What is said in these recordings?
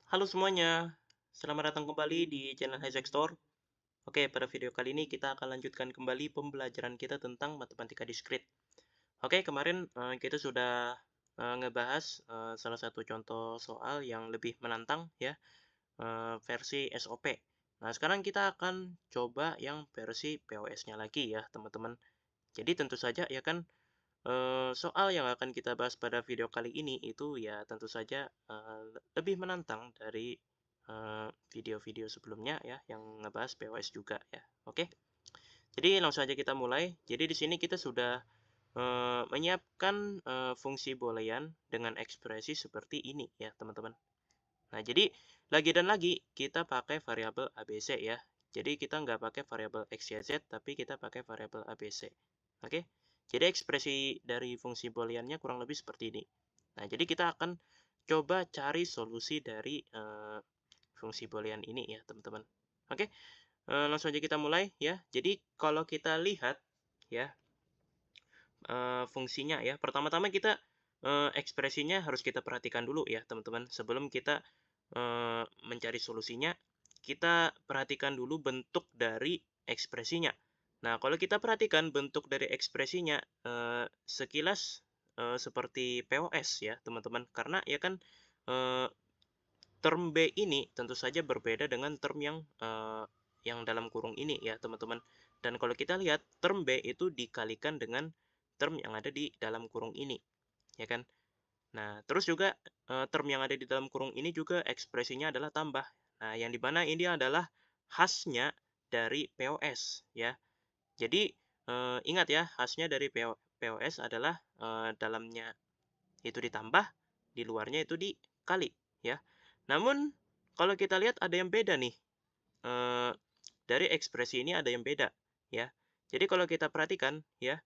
Halo semuanya, selamat datang kembali di channel Hijack Store. Oke, pada video kali ini kita akan lanjutkan kembali pembelajaran kita tentang matematika diskrit. Oke, kemarin kita sudah ngebahas salah satu contoh soal yang lebih menantang ya, versi SOP. Nah, sekarang kita akan coba yang versi POS-nya lagi ya, teman-teman. Jadi tentu saja ya kan soal yang akan kita bahas pada video kali ini itu ya tentu saja lebih menantang dari video-video sebelumnya ya yang ngebahas POS juga ya. Oke. Jadi langsung saja kita mulai. Jadi di sini kita sudah menyiapkan fungsi boolean dengan ekspresi seperti ini ya, teman-teman. Nah, jadi lagi dan lagi kita pakai variabel ABC ya. Jadi kita nggak pakai variabel X, Y, Z, tapi kita pakai variabel ABC. Oke? Jadi ekspresi dari fungsi booleannya kurang lebih seperti ini. Nah, jadi kita akan coba cari solusi dari fungsi boolean ini ya, teman-teman. Oke? Langsung aja kita mulai ya. Jadi kalau kita lihat ya fungsinya ya. Pertama-tama kita ekspresinya harus kita perhatikan dulu ya, teman-teman. Sebelum kita mencari solusinya, kita perhatikan dulu bentuk dari ekspresinya. Nah, kalau kita perhatikan bentuk dari ekspresinya sekilas seperti POS ya, teman-teman. Karena ya kan term B ini tentu saja berbeda dengan term yang dalam kurung ini ya, teman-teman. Dan kalau kita lihat term B itu dikalikan dengan term yang ada di dalam kurung ini, ya kan? Nah, terus juga term yang ada di dalam kurung ini juga ekspresinya adalah tambah. Nah, yang dimana ini adalah khasnya dari POS ya. Jadi ingat ya, khasnya dari POS adalah dalamnya itu ditambah, di luarnya itu dikali ya. Namun kalau kita lihat ada yang beda nih. Dari ekspresi ini ada yang beda ya. Jadi kalau kita perhatikan ya,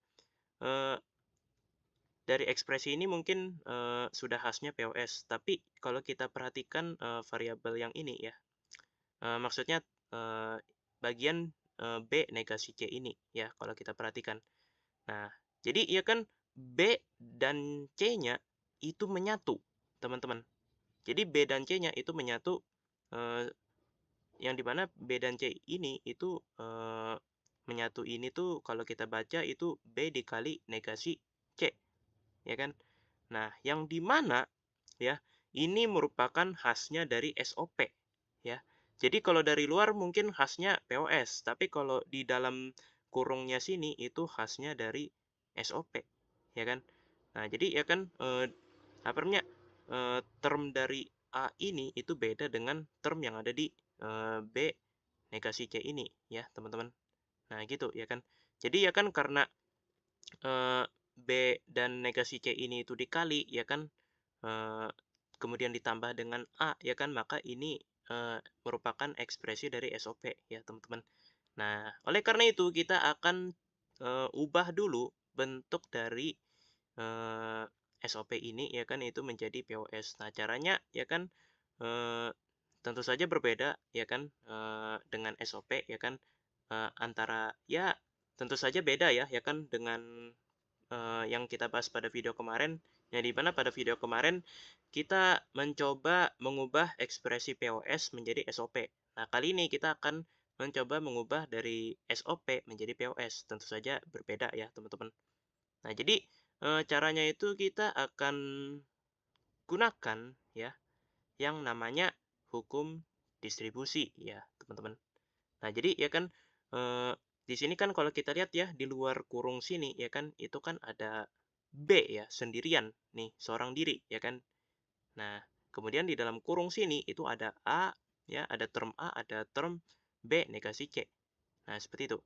dari ekspresi ini mungkin sudah khasnya POS, tapi kalau kita perhatikan variabel yang ini ya, maksudnya bagian B negasi C ini ya, kalau kita perhatikan. Nah, jadi ya kan B dan C-nya itu menyatu, teman-teman. Jadi B dan C-nya itu menyatu, yang dimana B dan C ini itu menyatu ini tuh kalau kita baca itu B dikali negasi C, ya kan? Nah, yang dimana ya ini merupakan khasnya dari SOP, ya. Jadi kalau dari luar mungkin khasnya POS, tapi kalau di dalam kurungnya sini itu khasnya dari SOP, ya kan? Nah, jadi ya kan apa namanya? Term dari A ini itu beda dengan term yang ada di B negasi C ini ya, teman-teman. Nah, gitu ya kan. Jadi ya kan karena B dan negasi C ini itu dikali ya kan, kemudian ditambah dengan A ya kan, maka ini merupakan ekspresi dari SOP ya, teman-teman. Nah, oleh karena itu kita akan ubah dulu bentuk dari SOP ini ya kan, itu menjadi POS. Nah, caranya ya kan tentu saja berbeda ya kan dengan SOP ya kan, antara ya tentu saja beda ya kan dengan yang kita bahas pada video kemarin, yang di mana pada video kemarin kita mencoba mengubah ekspresi POS menjadi SOP. Nah, kali ini kita akan mencoba mengubah dari SOP menjadi POS. Tentu saja berbeda ya, teman-teman. Nah, jadi caranya itu kita akan gunakan ya yang namanya hukum distribusi ya, teman-teman. Nah, jadi ya kan di sini kan kalau kita lihat ya di luar kurung sini ya kan itu kan ada B ya, sendirian nih, seorang diri ya kan. Nah, kemudian di dalam kurung sini itu ada A ya, ada term A, ada term B negasi C. Nah, seperti itu.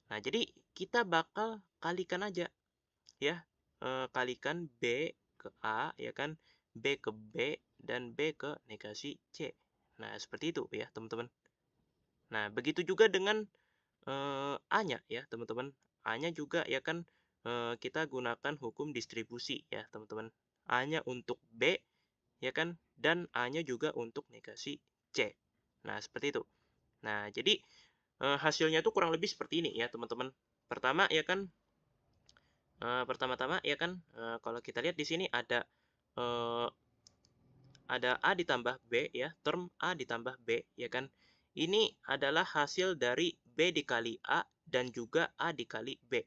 Nah, jadi kita bakal kalikan aja ya, kalikan B ke A ya kan, B ke B dan B ke negasi C. Nah, seperti itu ya, teman-teman. Nah, begitu juga dengan A-nya ya, teman-teman. A-nya juga ya kan kita gunakan hukum distribusi ya, teman-teman. A-nya untuk B ya kan, dan A-nya juga untuk negasi C. Nah, seperti itu. Nah, jadi hasilnya itu kurang lebih seperti ini ya, teman-teman. Pertama ya kan pertama-tama ya kan kalau kita lihat di sini ada ada A ditambah B ya, term A ditambah B ya kan. Ini adalah hasil dari B dikali A dan juga A dikali B.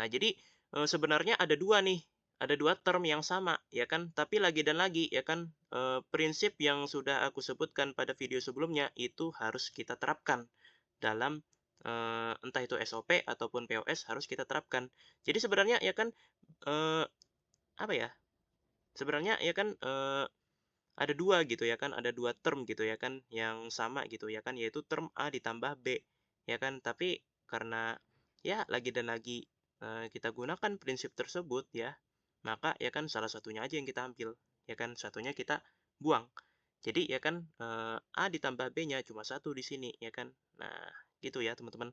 Nah, jadi sebenarnya ada dua nih, ada dua term yang sama ya kan, tapi lagi dan lagi ya kan prinsip yang sudah aku sebutkan pada video sebelumnya itu harus kita terapkan dalam entah itu SOP ataupun POS harus kita terapkan. Jadi sebenarnya ya kan apa ya? Sebenarnya ya kan ada dua gitu ya kan, ada dua term gitu ya kan yang sama gitu ya kan, yaitu term A ditambah B ya kan. Tapi karena ya lagi dan lagi kita gunakan prinsip tersebut ya, maka ya kan salah satunya aja yang kita ambil ya kan, satunya kita buang. Jadi ya kan A ditambah B-nya cuma satu di sini ya kan. Nah, gitu ya teman-teman.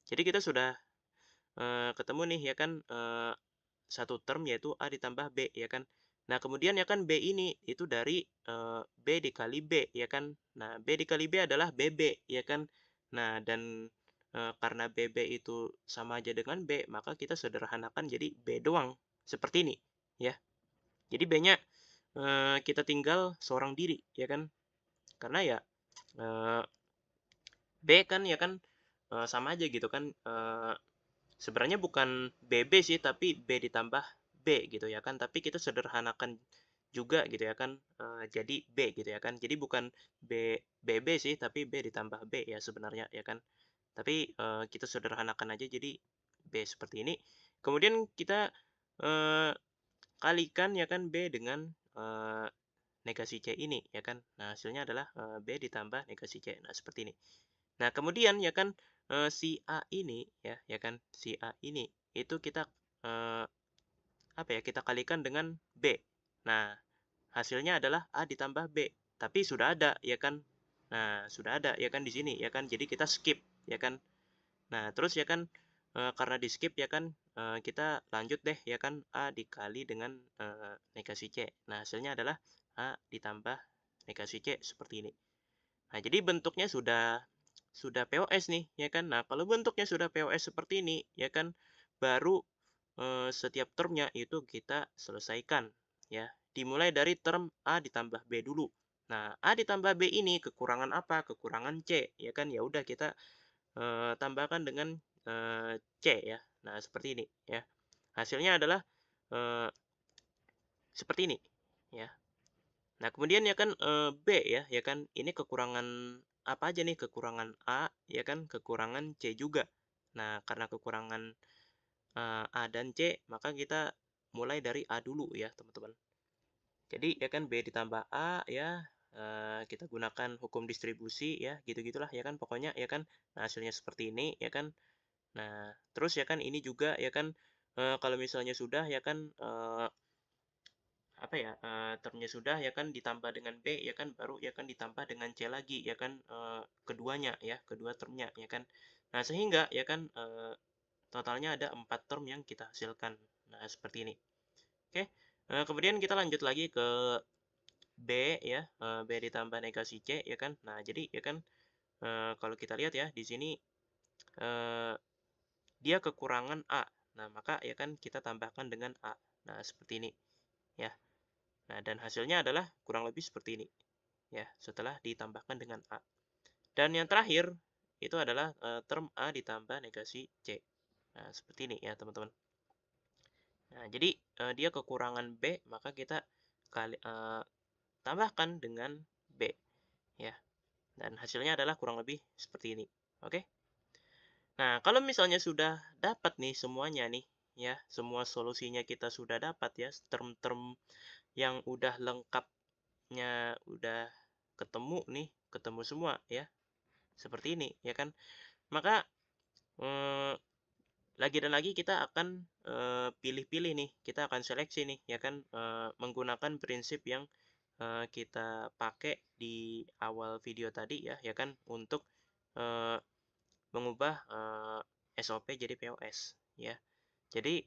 Jadi kita sudah ketemu nih ya kan satu term yaitu A ditambah B ya kan. Nah, kemudian ya kan B ini itu dari B dikali B ya kan. Nah, B dikali B adalah BB ya kan. Nah, dan karena BB itu sama aja dengan B, maka kita sederhanakan jadi B doang. Seperti ini ya. Jadi B-nya kita tinggal seorang diri ya kan. Karena ya B kan ya kan sama aja gitu kan. Sebenarnya bukan BB sih, tapi B ditambah B gitu ya kan. Tapi kita sederhanakan juga gitu ya kan. Jadi B gitu ya kan. Jadi bukan BB sih, tapi B ditambah B ya sebenarnya ya kan. Tapi kita sederhanakan aja jadi B seperti ini. Kemudian kita kalikan ya kan B dengan negasi C ini ya kan. Nah, hasilnya adalah B ditambah negasi C. Nah, seperti ini. Nah, kemudian ya kan si A ini ya kan, si A ini itu kita apa ya, kita kalikan dengan B. Nah, hasilnya adalah A ditambah B. Tapi sudah ada ya kan. Nah, sudah ada ya kan di sini ya kan. Jadi kita skip ya kan. Nah, terus ya kan karena di skip ya kan kita lanjut deh ya kan A dikali dengan negasi C. Nah, hasilnya adalah A ditambah negasi C seperti ini. Nah, jadi bentuknya sudah POS nih, ya kan? Nah, kalau bentuknya sudah POS seperti ini, ya kan, baru setiap termnya itu kita selesaikan, ya. Dimulai dari term A ditambah B dulu. Nah, A ditambah B ini kekurangan apa? Kekurangan C, ya kan? Ya udah kita tambahkan dengan C, ya. Nah, seperti ini, ya. Hasilnya adalah seperti ini, ya. Nah, kemudian ya kan B ya kan ini kekurangan apa aja nih? Kekurangan A ya kan, kekurangan C juga. Nah, karena kekurangan A dan C, maka kita mulai dari A dulu ya, teman-teman. Jadi ya kan B ditambah A ya kita gunakan hukum distribusi ya, gitu-gitulah ya kan pokoknya ya kan. Nah, hasilnya seperti ini ya kan. Nah, terus ya kan ini juga ya kan kalau misalnya sudah ya kan apa ya termnya sudah ya kan ditambah dengan B ya kan baru ya kan ditambah dengan C lagi ya kan keduanya ya kedua termnya ya kan. Nah, sehingga ya kan totalnya ada 4 term yang kita hasilkan. Nah, seperti ini. Oke, kemudian kita lanjut lagi ke B ya, B ditambah negasi C ya kan. Nah, jadi ya kan kalau kita lihat ya di sini dia kekurangan A. Nah, maka ya kan kita tambahkan dengan A. Nah, seperti ini ya. Nah, dan hasilnya adalah kurang lebih seperti ini. Ya, setelah ditambahkan dengan A. Dan yang terakhir, itu adalah term A ditambah negasi C. Nah, seperti ini ya, teman-teman. Nah, jadi dia kekurangan B, maka kita tambahkan dengan B. Ya, dan hasilnya adalah kurang lebih seperti ini. Oke? Nah, kalau misalnya sudah dapat nih semuanya nih, ya, semua solusinya kita sudah dapat ya, term-term yang udah lengkapnya udah ketemu nih, ketemu semua ya. Seperti ini ya kan. Maka lagi dan lagi kita akan pilih-pilih nih, kita akan seleksi nih ya kan menggunakan prinsip yang kita pakai di awal video tadi ya kan untuk mengubah SOP jadi POS ya. Jadi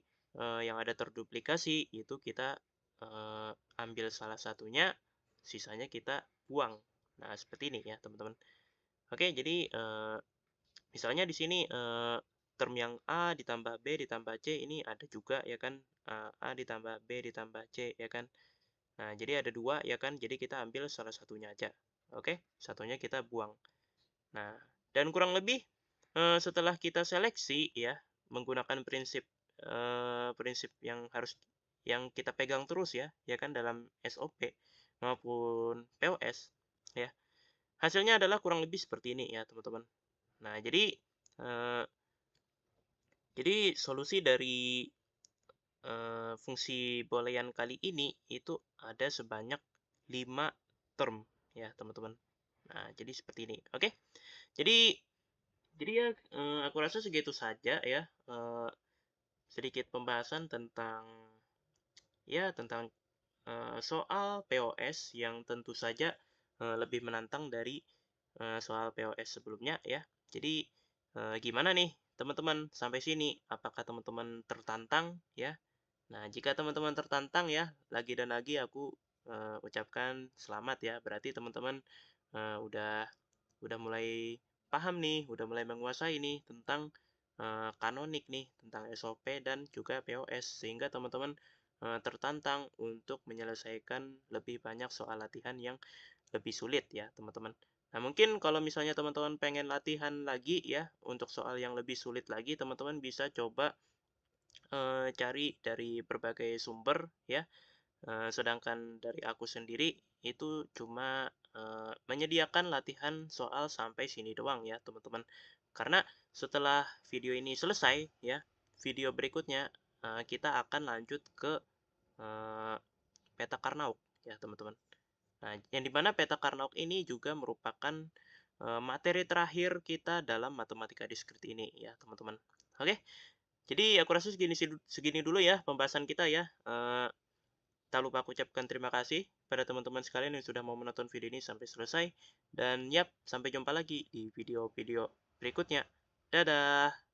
yang ada terduplikasi itu kita ambil salah satunya, sisanya kita buang. Nah, seperti ini ya, teman-teman. Oke, jadi misalnya di sini term yang A ditambah B ditambah C ini ada juga ya kan, A ditambah B ditambah C ya kan. Nah, jadi ada 2 ya kan, jadi kita ambil salah satunya aja. Oke, satunya kita buang. Nah, dan kurang lebih, setelah kita seleksi ya, menggunakan prinsip yang kita pegang terus ya kan dalam SOP maupun POS ya, hasilnya adalah kurang lebih seperti ini ya teman-teman. Nah, eee, jadi solusi dari fungsi boolean kali ini itu ada sebanyak 5 term ya, teman-teman. Nah, jadi seperti ini, oke? Jadi ya, aku rasa segitu saja ya, sedikit pembahasan tentang soal POS yang tentu saja, lebih menantang dari, soal POS sebelumnya ya. Jadi, gimana nih teman-teman sampai sini? Apakah teman-teman tertantang ya? Nah, jika teman-teman tertantang ya, lagi dan lagi aku, ucapkan selamat ya. Berarti teman-teman, udah mulai paham nih, udah mulai menguasai nih tentang, kanonik nih, tentang SOP dan juga POS. Sehingga teman-teman, tertantang untuk menyelesaikan lebih banyak soal latihan yang lebih sulit ya, teman-teman. Nah, mungkin kalau misalnya teman-teman pengen latihan lagi ya, untuk soal yang lebih sulit lagi, teman-teman bisa coba cari dari berbagai sumber ya, sedangkan dari aku sendiri itu cuma, menyediakan latihan soal sampai sini doang ya, teman-teman. Karena setelah video ini selesai ya, video berikutnya, kita akan lanjut ke, eee, peta Karnaug ya, teman-teman. Nah, yang di mana peta Karnaug ini juga merupakan, materi terakhir kita dalam matematika diskrit ini ya, teman-teman. Oke? Jadi aku rasa segini dulu ya pembahasan kita ya. Tak lupa aku ucapkan terima kasih pada teman-teman sekalian yang sudah mau menonton video ini sampai selesai. Dan yap, sampai jumpa lagi di video-video berikutnya. Dadah!